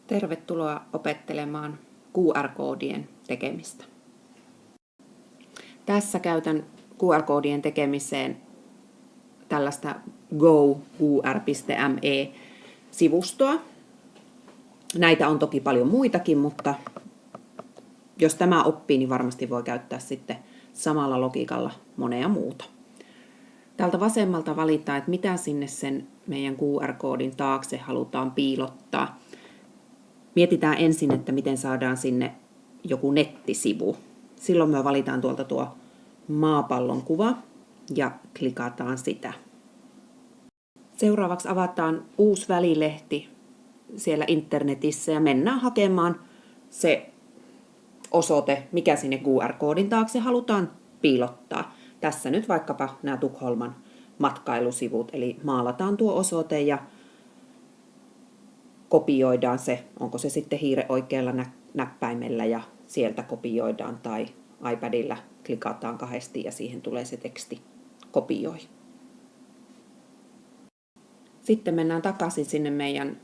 Tervetuloa opettelemaan QR-koodien tekemistä. Tässä käytän QR-koodien tekemiseen tällaista goqr.me-sivustoa. Näitä on toki paljon muitakin, mutta jos tämä oppii, niin varmasti voi käyttää sitten samalla logiikalla monea muuta. Täältä vasemmalta valitaan, että mitä sinne sen meidän QR-koodin taakse halutaan piilottaa. Mietitään ensin, että miten saadaan sinne joku nettisivu. Silloin me valitaan tuolta tuo maapallon kuva ja klikataan sitä. Seuraavaksi avataan uusi välilehti siellä internetissä ja mennään hakemaan se osoite, mikä sinne QR-koodin taakse halutaan piilottaa. Tässä nyt vaikkapa nämä Tukholman matkailusivut, eli maalataan tuo osoite ja kopioidaan se, onko se sitten hiiren oikealla näppäimellä ja sieltä kopioidaan tai iPadilla klikataan kahdesti ja siihen tulee se teksti kopioi. Sitten mennään takaisin sinne meidän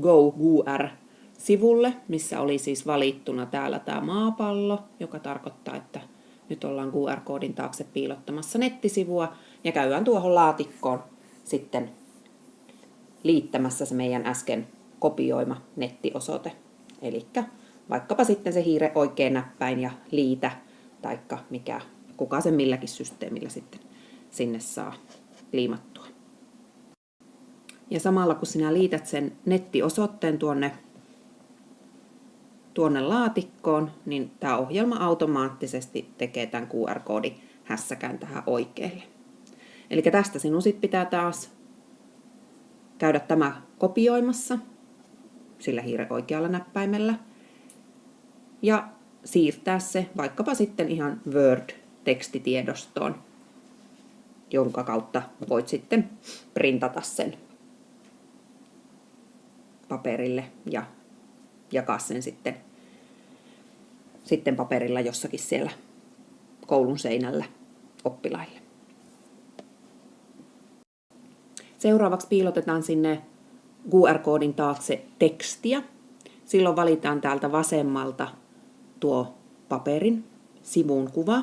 GoQR-sivulle, missä oli siis valittuna täällä tämä maapallo, joka tarkoittaa, että nyt ollaan QR-koodin taakse piilottamassa nettisivua ja käydään tuohon laatikkoon sitten liittämässä se meidän äsken kopioima nettiosoite. Eli vaikkapa sitten se hiiren oikea näppäin ja liitä, taikka kuka sen milläkin systeemillä sitten sinne saa liimattua. Ja samalla kun sinä liität sen nettiosoitteen tuonne laatikkoon, niin tämä ohjelma automaattisesti tekee tämän QR-koodihässäkän tähän oikealle. Eli tästä sinun sitten pitää taas käydä tämä kopioimassa sillä hiiren oikealla näppäimellä ja siirtää se vaikkapa sitten ihan Word-tekstitiedostoon, jonka kautta voit sitten printata sen paperille ja jakaa sen sitten paperilla jossakin siellä koulun seinällä oppilaille. Seuraavaksi piilotetaan sinne QR-koodin taakse tekstiä. Silloin valitaan täältä vasemmalta tuo paperin sivun kuva.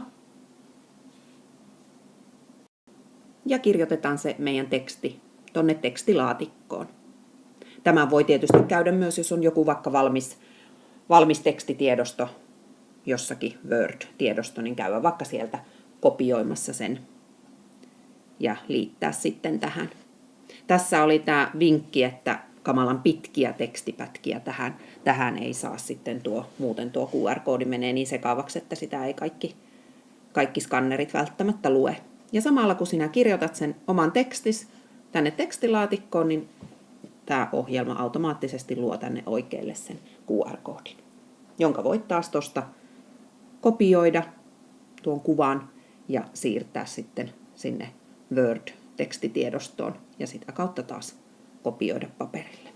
Ja kirjoitetaan se meidän teksti tonne tekstilaatikkoon. Tämä voi tietysti käydä myös, jos on joku vaikka valmis tekstitiedosto, jossakin Word-tiedosto, niin käydä vaikka sieltä kopioimassa sen ja liittää sitten tähän. Tässä oli tämä vinkki, että kamalan pitkiä tekstipätkiä tähän ei saa sitten muuten tuo QR-koodi menee niin sekavaksi, että sitä ei kaikki skannerit välttämättä lue. Ja samalla kun sinä kirjoitat sen oman tekstis tänne tekstilaatikkoon, niin tämä ohjelma automaattisesti luo tänne oikealle sen QR-koodin, jonka voit taas tuosta kopioida tuon kuvan ja siirtää sitten sinne Word-tekstitiedostoon ja sitä kautta taas kopioida paperille.